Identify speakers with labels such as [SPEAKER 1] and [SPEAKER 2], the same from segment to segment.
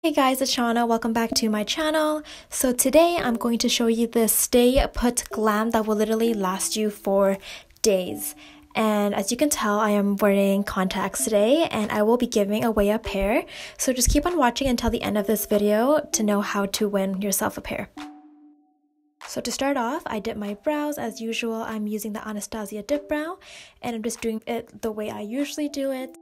[SPEAKER 1] Hey guys, it's Shauna. Welcome back to my channel. So today I'm going to show you the Stay Put Glam that will literally last you for days. And as you can tell, I am wearing contacts today and I will be giving away a pair. So just keep on watching until the end of this video to know how to win yourself a pair. So to start off, I dip my brows as usual. I'm using the Anastasia Dip Brow and I'm just doing it the way I usually do it.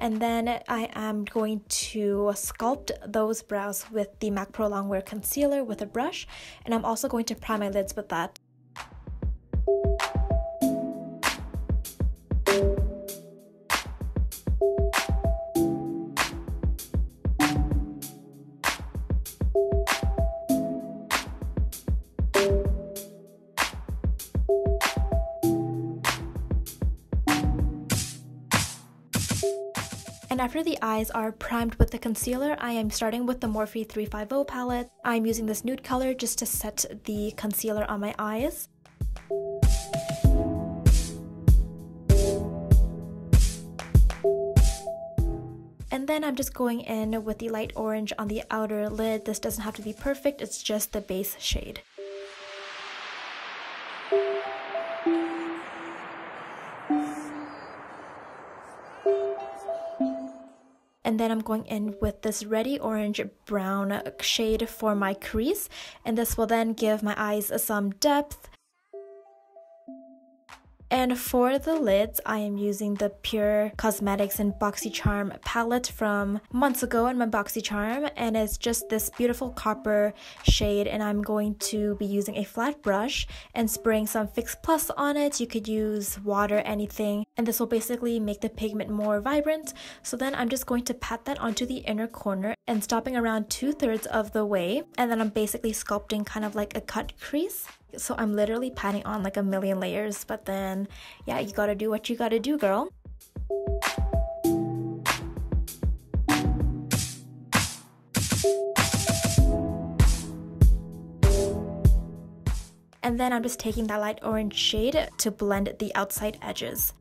[SPEAKER 1] And then I am going to sculpt those brows with the MAC Prolong Wear Concealer with a brush. And I'm also going to prime my lids with that. And after the eyes are primed with the concealer, I am starting with the Morphe 350 palette. I'm using this nude color just to set the concealer on my eyes. And then I'm just going in with the light orange on the outer lid. This doesn't have to be perfect, it's just the base shade. And then I'm going in with this reddy orange brown shade for my crease, and this will then give my eyes some depth. And for the lids, I am using the Pure Cosmetics and Boxycharm palette from months ago in my Boxycharm, and it's just this beautiful copper shade, and I'm going to be using a flat brush and spraying some Fix Plus on it. You could use water, anything, and this will basically make the pigment more vibrant. So then I'm just going to pat that onto the inner corner and stopping around 2/3 of the way, and then I'm basically sculpting kind of like a cut crease. So I'm literally patting on like a million layers, but then yeah, you gotta do what you gotta do, girl. And then I'm just taking that light orange shade to blend the outside edges.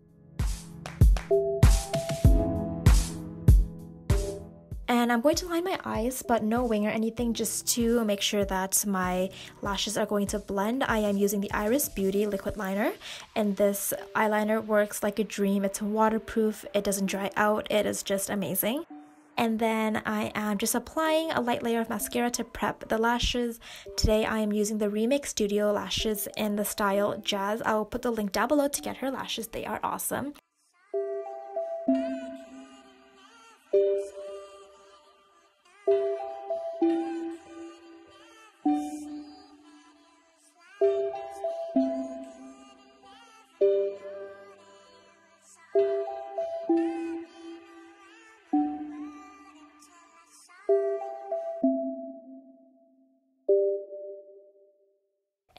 [SPEAKER 1] And I'm going to line my eyes, but no wing or anything, just to make sure that my lashes are going to blend. I am using the Iris Beauty liquid liner, and this eyeliner works like a dream. It's waterproof, it doesn't dry out, it is just amazing. And then I am just applying a light layer of mascara to prep the lashes. Today I am using the Remix Studio lashes in the style Jazz. I will put the link down below to get her lashes, they are awesome.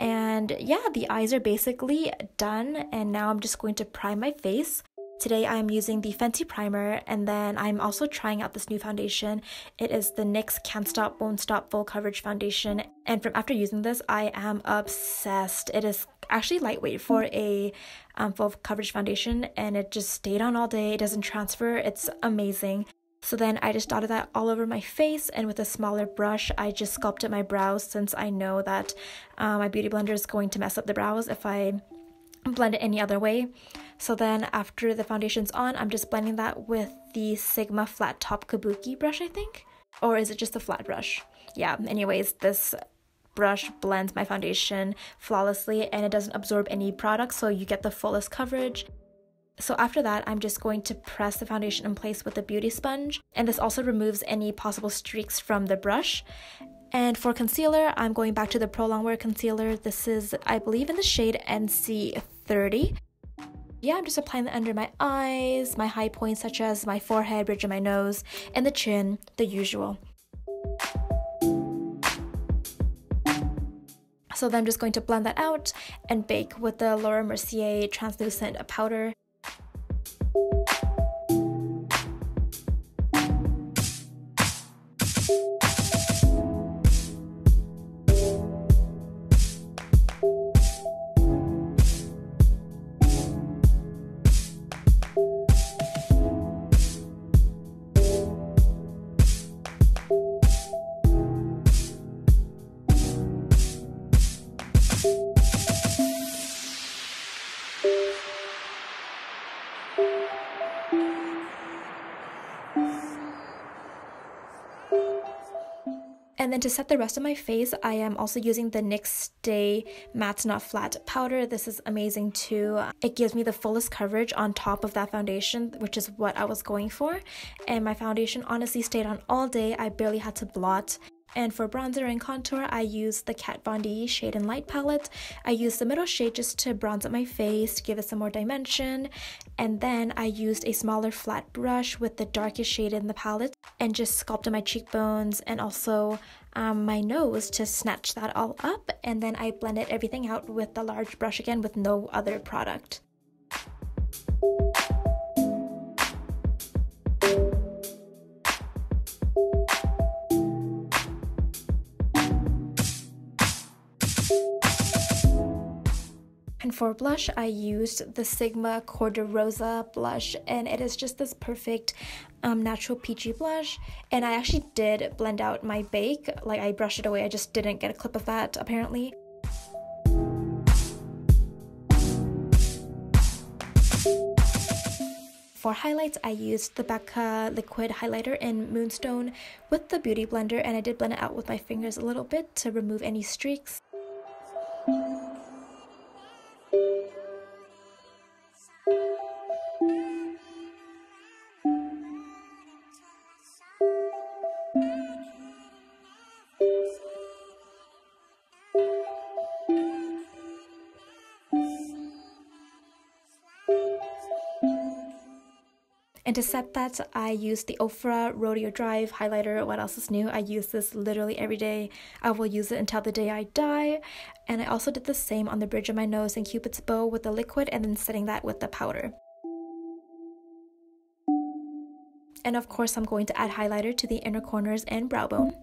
[SPEAKER 1] And yeah, the eyes are basically done, and now I'm just going to prime my face. Today I'm using the Fenty primer, and then I'm also trying out this new foundation. It is the NYX Can't Stop Won't Stop Full Coverage Foundation, and from after using this, I am obsessed. It is actually lightweight for a full coverage foundation, and it just stayed on all day. It doesn't transfer, it's amazing. So then I just dotted that all over my face, and with a smaller brush I just sculpted my brows, since I know that my beauty blender is going to mess up the brows if I blend it any other way. So then after the foundation's on, I'm just blending that with the Sigma Flat Top Kabuki brush, I think. Or is it just a flat brush? Yeah, anyways, this brush blends my foundation flawlessly and it doesn't absorb any product, so you get the fullest coverage. So after that, I'm just going to press the foundation in place with a beauty sponge, and this also removes any possible streaks from the brush. And for concealer, I'm going back to the Prolong Wear Concealer. This is, I believe, in the shade NC30. Yeah, I'm just applying that under my eyes, my high points such as my forehead, bridge of my nose, and the chin, the usual. So then I'm just going to blend that out and bake with the Laura Mercier translucent powder. And then to set the rest of my face, I am also using the NYX Stay Matte Not Flat powder. This is amazing too. It gives me the fullest coverage on top of that foundation, which is what I was going for. And my foundation honestly stayed on all day. I barely had to blot. And for bronzer and contour, I used the Kat Von D Shade and Light palette. I used the middle shade just to bronze up my face, to give it some more dimension. And then I used a smaller flat brush with the darkest shade in the palette and just sculpted my cheekbones and also my nose to snatch that all up. And then I blended everything out with the large brush again with no other product. And for blush, I used the Sigma Cor de Rosa blush, and it is just this perfect natural peachy blush. And I actually did blend out my bake, like I brushed it away, I just didn't get a clip of that apparently. For highlights, I used the Becca liquid highlighter in Moonstone with the Beauty Blender, and I did blend it out with my fingers a little bit to remove any streaks. And to set that, I used the Ofra Rodeo Drive highlighter. What else is new? I use this literally every day. I will use it until the day I die. And I also did the same on the bridge of my nose and Cupid's bow with the liquid and then setting that with the powder. And of course, I'm going to add highlighter to the inner corners and brow bone.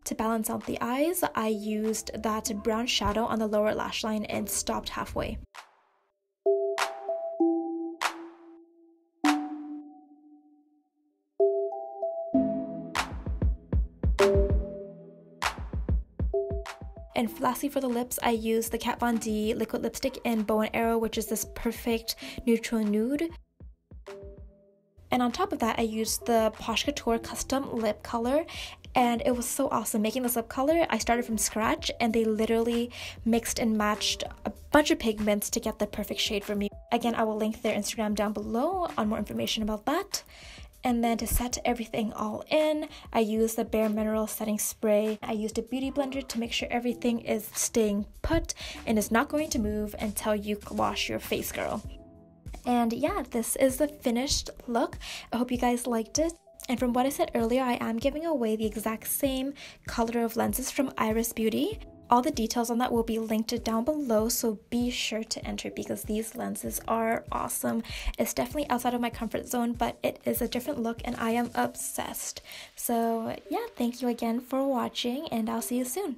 [SPEAKER 1] To balance out the eyes, I used that brown shadow on the lower lash line and stopped halfway. And lastly, for the lips, I used the Kat Von D liquid lipstick in Bow and Arrow, which is this perfect neutral nude. And on top of that, I used the Posh Couture custom lip color, and it was so awesome making this lip color. I started from scratch, and they literally mixed and matched a bunch of pigments to get the perfect shade for me. Again, I will link their Instagram down below on more information about that. And then to set everything all in, I used the Bare Minerals setting spray. I used a beauty blender to make sure everything is staying put and is not going to move until you wash your face, girl. And yeah, this is the finished look. I hope you guys liked it. And from what I said earlier, I am giving away the exact same color of lenses from Iris Beauty. All the details on that will be linked down below, so be sure to enter because these lenses are awesome. It's definitely outside of my comfort zone, but it is a different look and I am obsessed. So yeah, thank you again for watching and I'll see you soon.